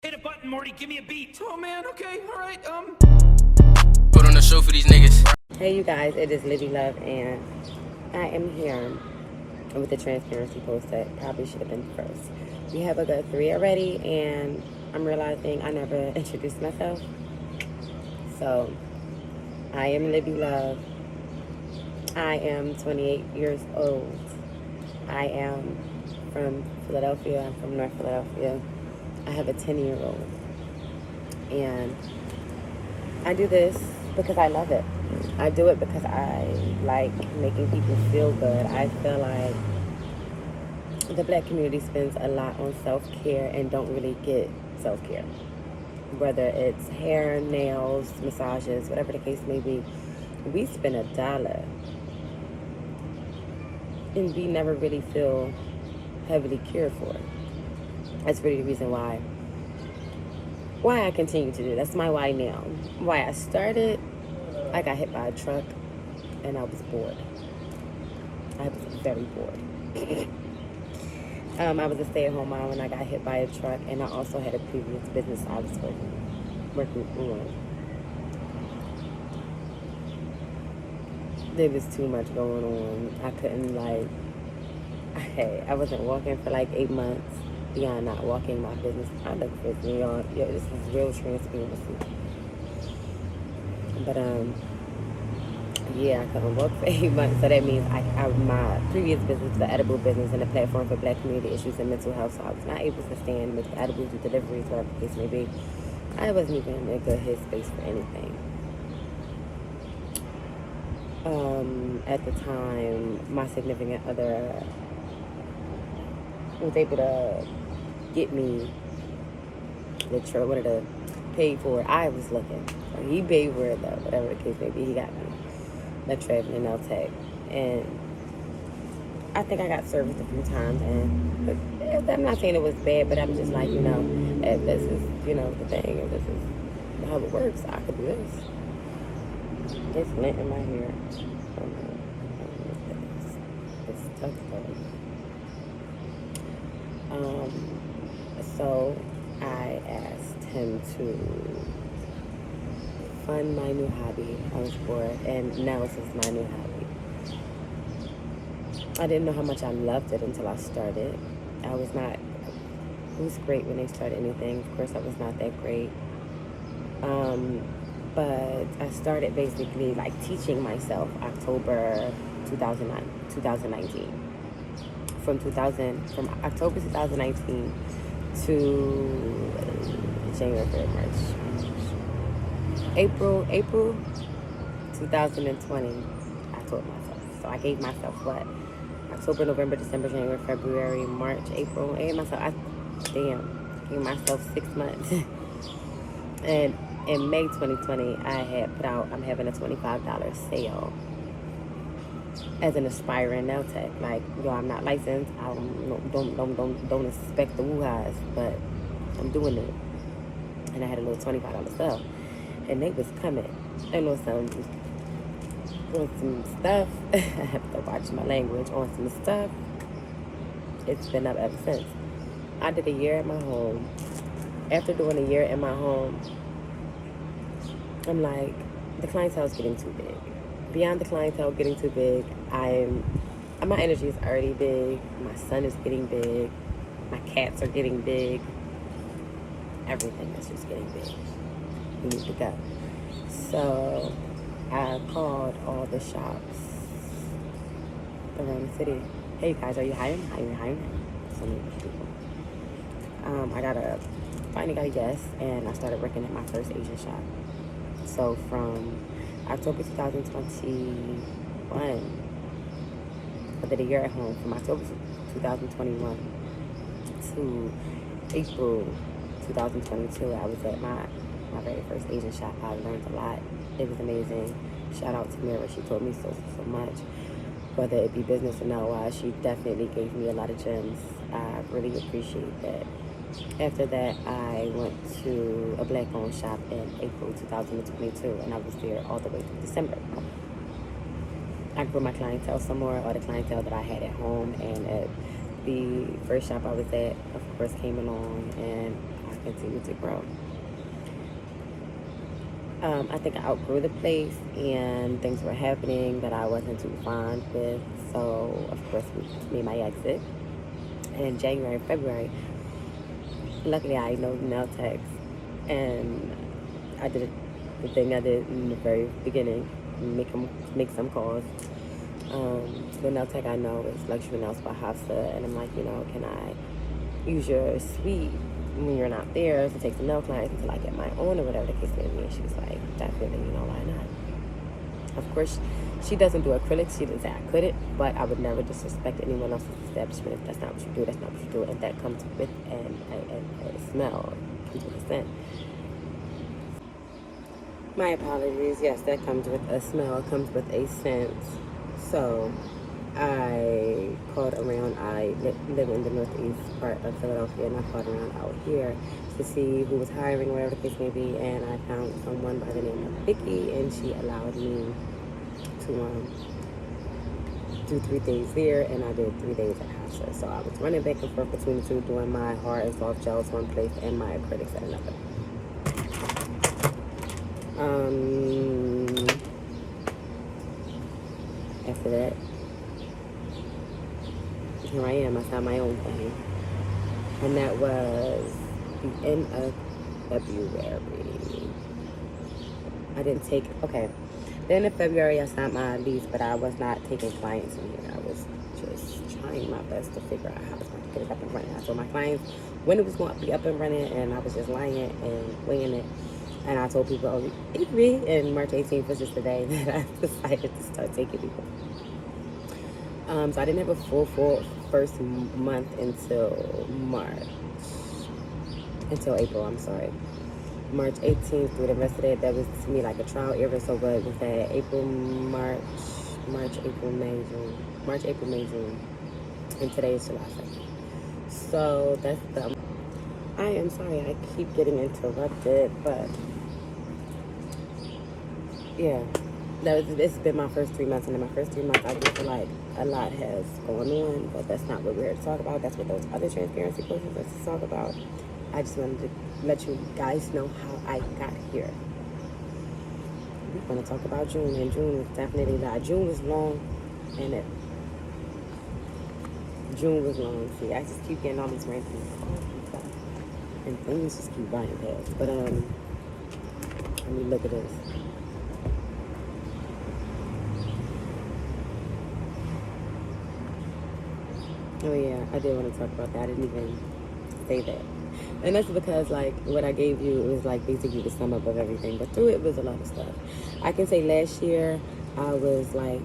Hit a button, Morty. Give me a beat. Oh man, okay, all right. Put on the show for these niggas. Hey you guys, it is Libby Love, and I am here with the transparency post that probably should have been first. We have a good 3 already, and I'm realizing I never introduced myself. So, I am Libby Love. I am 28 years old. I am from Philadelphia. I'm from North Philadelphia. I have a 10-year-old. And I do this because I love it. I do it because I like making people feel good. I feel like the black community spends a lot on self-care and don't really get self-care. Whether it's hair, nails, massages, whatever the case may be, we spend $1 and we never really feel heavily cared for. That's really the reason why I continue to do. That's my why now. Why I started, I got hit by a truck and I was bored. I was very bored. I was a stay-at-home mom when I got hit by a truck, and I also had a previous business I was working on. There was too much going on. I couldn't I wasn't walking for like 8 months. Beyond not walking my business, I look for y'all. Yo, this is real transparency. But yeah, I couldn't walk for 8 months. So that means my previous business was the edible business and the platform for black community issues and mental health. So I was not able to stand with the edibles, do deliveries, whatever the case may be. I wasn't even in a good headspace for anything. At the time, my significant other was able to get me wanted to pay for it. I was looking. So he paid for it though, whatever the case may be. He got me the traveling LTAC. And I think I got serviced a few times, but I'm not saying it was bad, but I'm just like, if this is, the thing, if this is how it works, I could do this. It's lint in my hair. It's tough though. So I asked him to fund my new hobby. I was bored, and now it's just my new hobby. I didn't know how much I loved it until I started. It was great when they started anything. Of course, I was not that great. But I started basically teaching myself October 2019. From October 2019 to January, February, March. April 2020, I taught myself. So I gave myself October, November, December, January, February, March, April. I gave myself 6 months. And in May 2020, I'm having a $25 sale as an aspiring nail tech. I'm not licensed. I don't expect the woo-ha's, but I'm doing it. And I had a little $25 sale, and they was coming. And on some stuff, I have to watch my language. On some stuff, it's been up ever since. I did a year at my home. After doing a year at my home, I'm like, the clientele's getting too big. Beyond the clientele getting too big, my energy is already big. My son is getting big. My cats are getting big. Everything is just getting big. We need to go. So I called all the shops around the city. Hey guys, are you hiring? So many people. Finally got a yes, and I started working at my first Asian shop. So from October 2021, I did a year at home. From October 2021 to April 2022, I was at my very first Asian shop. I learned a lot. It was amazing. Shout out to Mira. She taught me so much. Whether it be business or otherwise, she definitely gave me a lot of gems. I really appreciate that. After that, I went to a black-owned shop in April 2022, and I was there all the way through December. I grew my clientele some more, or the clientele that I had at home, and at the first shop I was at, of course, came along, and I continue to grow. I think I outgrew the place and things were happening that I wasn't too fond with. So, of course, we made my exit. And in January, February, luckily I know nail techs. And I did the thing I did in the very beginning, make some calls. The nail tech I know is Luxury Nails by Hafsa. And I'm like, can I use your suite when you're not there to take some nail clients until I get my own or whatever the case may be? And she was like, definitely, why not? Of course, she doesn't do acrylics. She didn't say I couldn't, but I would never disrespect anyone else's establishment. If that's not what you do, that's not what you do. And that comes with a smell, comes with a scent. My apologies. Yes, that comes with a smell. It comes with a scent. So I called around. I live in the northeast part of Philadelphia, and I called around out here to see who was hiring, whatever the case may be, and I found someone by the name of Vicky, and she allowed me to do 3 days there, and I did 3 days at Hafsa. So I was running back and forth between the two, doing my hard and soft gels one place and my acrylics at another. After that, here I am. I found my own thing, and that was the end of February. I didn't take, okay, the end of February I signed my lease, but I was not taking clients in here. I was just trying my best to figure out how I was going to get it up and running. I told my clients when it was going to be up and running, and I was just lying and weighing it. And I told people, and March 18th was just the day that I decided to start taking people. So I didn't have a full first month until April, I'm sorry. March 18th through the rest of it, that was to me like a trial era. So what was that? March, April, May, June. And today is July 2nd. So that's I am sorry, I keep getting interrupted, but yeah. It's been my first 3 months, and in my first 3 months, I just feel like a lot has gone on, but that's not what we're here to talk about. That's what those other transparency courses are to talk about. I just wanted to let you guys know how I got here. We're going to talk about June, and June was definitely not. June was long, and June was long. See, I just keep getting all these random stuff, and things just keep running past. But let me look at this. Oh yeah, I did want to talk about that. I didn't even say that. And that's because, like, what I gave you, it was, like, basically the sum up of everything. But through it was a lot of stuff. I can say last year, I was, like,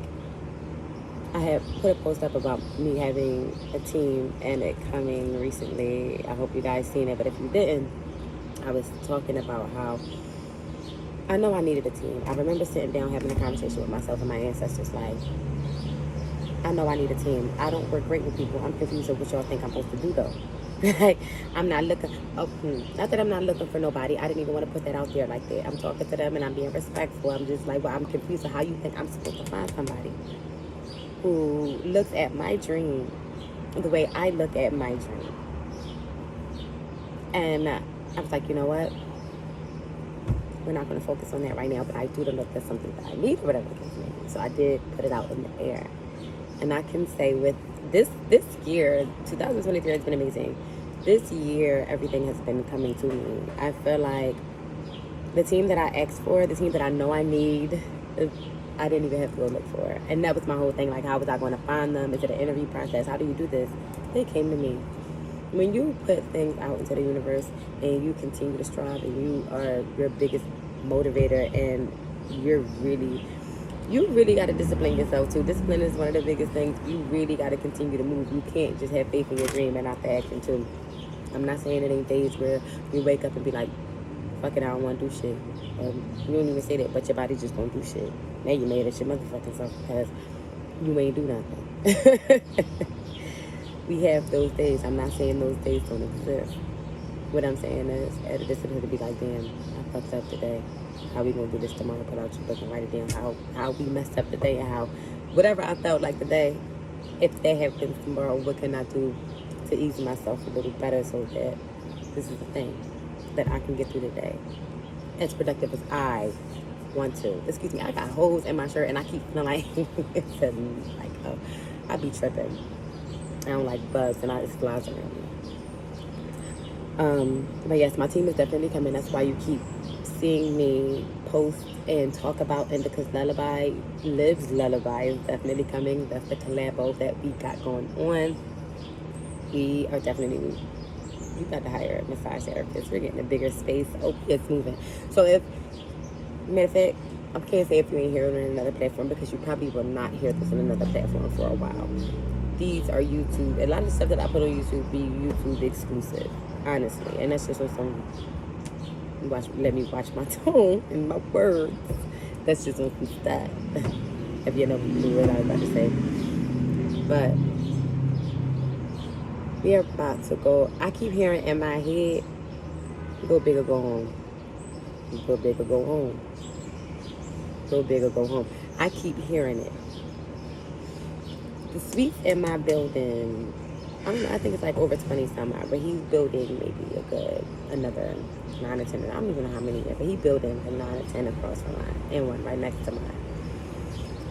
I had put a post up about me having a team and it coming recently. I hope you guys seen it. But if you didn't, I was talking about how I know I needed a team. I remember sitting down having a conversation with myself and my ancestors, like, I know I need a team. I don't work great with people. I'm confused with what y'all think I'm supposed to do, though. Like, I'm not looking, not that I'm not looking for nobody. I didn't even want to put that out there like that. I'm talking to them and I'm being respectful. I'm just like, well, I'm confused with how you think I'm supposed to find somebody who looks at my dream the way I look at my dream. And I was like, you know what? We're not going to focus on that right now, but I do know that that's something that I need or whatever the case may be. So I did put it out in the air. And I can say with this year, 2023 has been amazing. This year, everything has been coming to me. I feel like the team that I asked for, the team that I know I need, I didn't even have to go look for. And that was my whole thing. Like, how was I going to find them? Is it an interview process? How do you do this? They came to me. When you put things out into the universe and you continue to strive and you are your biggest motivator and you really got to discipline yourself too. Discipline is one of the biggest things. You really got to continue to move. You can't just have faith in your dream and not the action too. I'm not saying it ain't days where you wake up and be like, fuck it, I don't want to do shit. You don't even say that, but your body just don't do shit. Now you mad at your motherfucking self because you ain't do nothing. We have those days. I'm not saying those days don't exist. What I'm saying is, at a discipline to be like, damn, I fucked up today. How we gonna do this tomorrow? Put out your book and write it down. How we messed up today and how whatever I felt like today. If that happens tomorrow, what can I do to ease myself a little better so that this is the thing. that I can get through the day as productive as I want to. Excuse me, I got holes in my shirt and I keep feeling like it's like, oh, I be tripping. I don't like bugs and I just flies around me. But yes, my team is definitely coming. That's why you keep seeing me post and talk about Indica's Lullaby. Liv's Lullaby is definitely coming. That's the collabo that we got going on. We are definitely, we got to hire a massage therapist. We're getting a bigger space. Oh, it's moving. So if, matter of fact, I can't say if you ain't hearing it on another platform because you probably will not hear this on another platform for a while. These are YouTube. A lot of the stuff that I put on YouTube be YouTube exclusive, honestly. And that's just on some, let me watch my tone and my words. That's just on some stuff. If you know what I was about to say. But we are about to go. I keep hearing in my head, go big or go home. Go big or go home. Go big or go home. I keep hearing it. The suite in my building, I don't know, I think it's like over 20 some odd, but he's building maybe a good, another 9 or 10, I don't even know how many yet, but he's building a 9 or 10 across the line, and one right next to mine.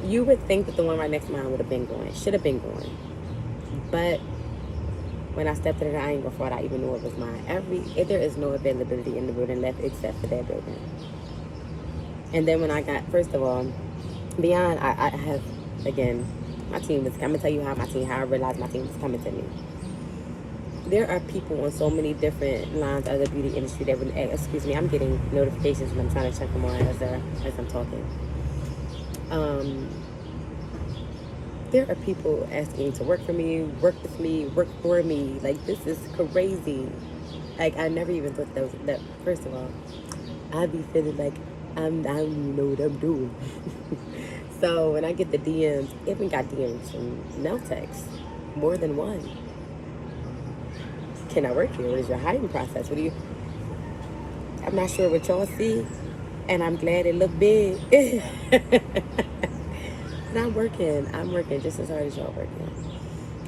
You would think that the one right next to mine would have been going, should have been going, but when I stepped in it, I ain't gonna fraud, I even knew it was mine. There is no availability in the building left except for that building. And then when I got, first of all, beyond, I have, again, my team is, I'm gonna tell you how I realized my team was coming to me. There are people on so many different lines of the beauty industry that would, excuse me, I'm getting notifications when I'm trying to check them on as I'm talking. There are people asking to work for me, work with me, work for me. Like, this is crazy. Like, I never even thought that first of all, I'd be feeling like I don't even know what I'm doing. So when I get the DMs, even got DMs from Neltex, more than one. Can I work here? What is your hiring process? I'm not sure what y'all see, and I'm glad it looked big. And I'm working just as hard as y'all working.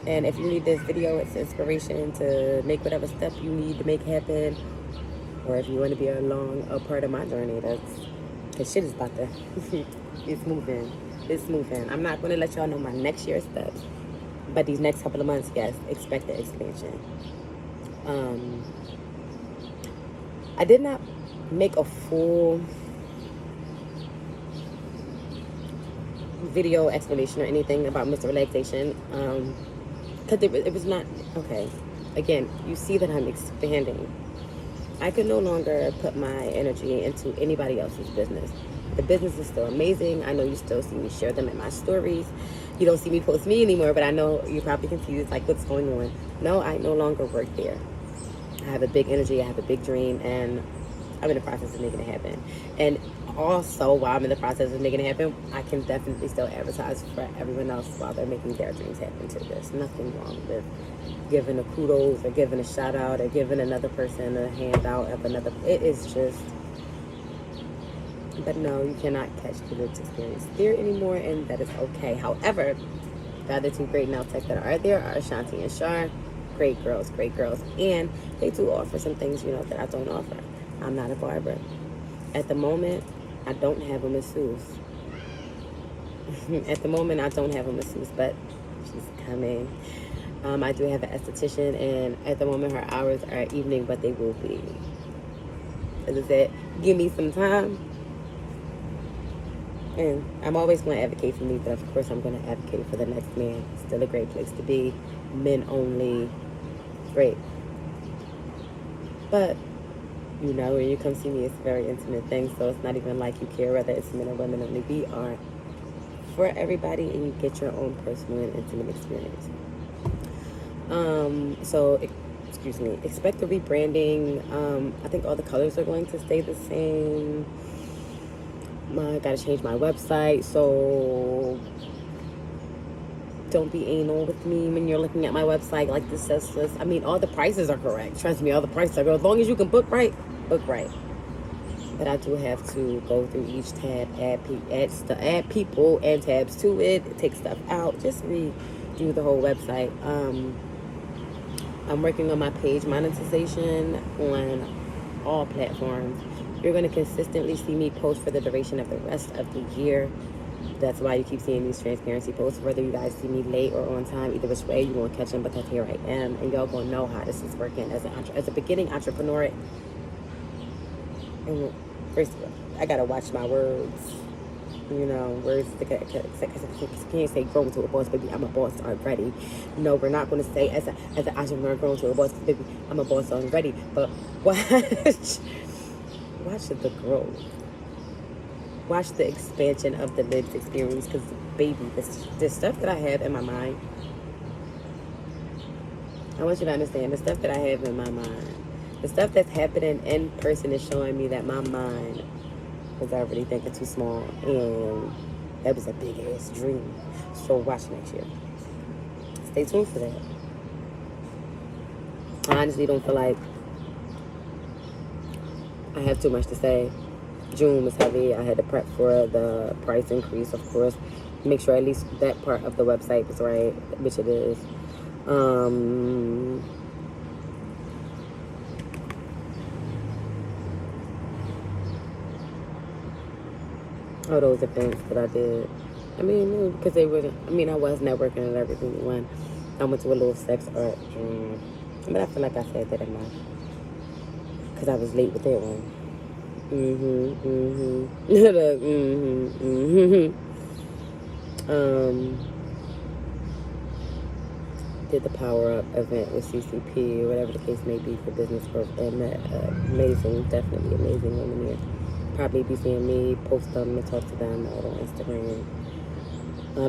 And if you need this video, it's inspiration to make whatever step you need to make happen. Or if you want to be a part of my journey, because shit is about to, it's moving. I'm not going to let y'all know my next year's steps. But these next couple of months, yes, expect the expansion. I did not make a full video explanation or anything about Mr. Relaxation. Because it was not, okay. Again, you see that I'm expanding. I could no longer put my energy into anybody else's business. The business is still amazing. I know you still see me share them in my stories. You don't see me post me anymore, but I know you're probably confused, like, what's going on? No, I no longer work there. I have a big energy, I have a big dream, and I'm in the process of making it happen. And also, while I'm in the process of making it happen, I can definitely still advertise for everyone else while they're making their dreams happen too. There's nothing wrong with giving a kudos or giving a shout out or giving another person a handout of another. It is just, but no, you cannot catch the lived experience there anymore, and that is okay. However, the other two great nail techs that are there are Ashanti and Shar. Great girls, and they do offer some things, that I don't offer. I'm not a barber. At the moment, I don't have a masseuse. But she's coming. I do have an esthetician, and at the moment her hours are evening, but they will be. As I said, give me some time. And I'm always going to advocate for me, but of course I'm going to advocate for the next man. Still a great place to be. Men only. Great. But, when you come see me, it's a very intimate thing, so it's not even like you care whether it's men or women only. We are for everybody, and you get your own personal and intimate experience. Excuse me, expect the rebranding. I think all the colors are going to stay the same. I gotta change my website, so don't be anal with me when you're looking at my website. Like this says this. I mean, all the prices are correct. Trust me, all the prices are good. As long as you can book right, book right. But I do have to go through each tab, add people and tabs to it, take stuff out, just redo the whole website. I'm working on my page monetization on all platforms. You're going to consistently see me post for the duration of the rest of the year. That's why you keep seeing these transparency posts. Whether you guys see me late or on time, either which way, you're going to catch them because here I am. And y'all going to know how this is working as a beginning entrepreneur. And first of all, I got to watch my words. You know, words, because I can't say grown to a boss, baby, I'm a boss already. No, we're not going to say as an entrepreneur grown to a boss, baby, I'm a boss already. But watch the growth. Watch the expansion of the Libs experience, because, baby, this stuff that I have in my mind, I want you to understand, the stuff that I have in my mind, the stuff that's happening in person is showing me that my mind was already thinking too small, and that was a big ass dream. So watch next year. Stay tuned for that. I honestly don't feel like I have too much to say. June was heavy. I had to prep for the price increase, of course. Make sure at least that part of the website was right, which it is. All those events that I did. I mean, because they were, I was networking and everything. One, I went to a little sex art dream. But I feel like I said that enough. Because I was late with that one. Did the Power Up event with CCP, or whatever the case may be, for business growth. And amazing, definitely amazing women here. Probably be seeing me post them and talk to them all on Instagram.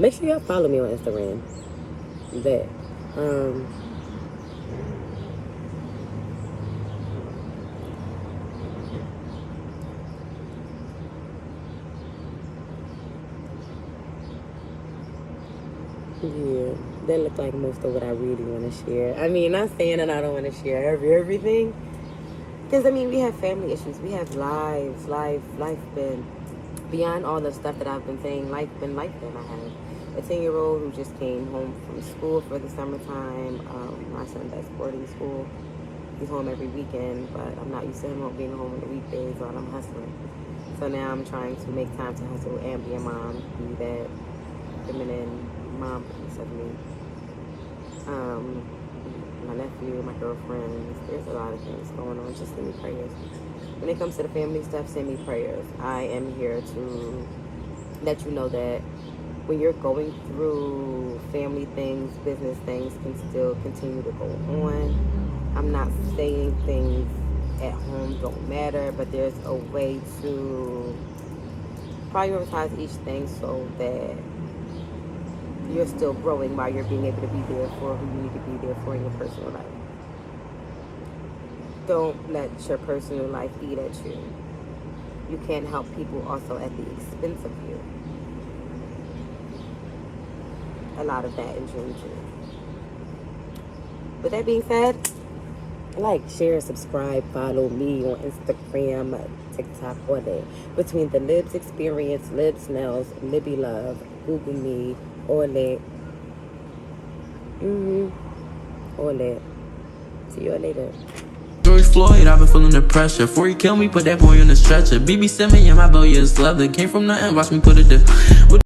Make sure y'all follow me on Instagram. That. Yeah, that look like most of what I really want to share. I mean, not saying that I don't want to share everything. Because, we have family issues. We have lives. Life been beyond all the stuff that I've been saying. Life been. I have a 10-year-old who just came home from school for the summertime. My son does boarding school. He's home every weekend, but I'm not used to him being home on the weekdays while I'm hustling. So now I'm trying to make time to hustle and be a mom, be that feminine mom piece of me. My nephew, my girlfriends, there's a lot of things going on. Just send me prayers. When it comes to the family stuff, send me prayers. I am here to let you know that when you're going through family things, business things can still continue to go on. I'm not saying things at home don't matter, but there's a way to prioritize each thing so that you're still growing while you're being able to be there for who you need to be there for in your personal life. Don't let your personal life eat at you. You can't help people also at the expense of you. A lot of that in June. With that being said, like, share, subscribe, follow me on Instagram, TikTok, all that. Between the Libs Experience, Libs Nails, Libby Love, Google Me, all that. All that. See you later. George Floyd, I've been feeling the pressure. Before he killed me, put that boy on the stretcher. BB sent me and my boy is leather. Came from nothing, watch me put it there.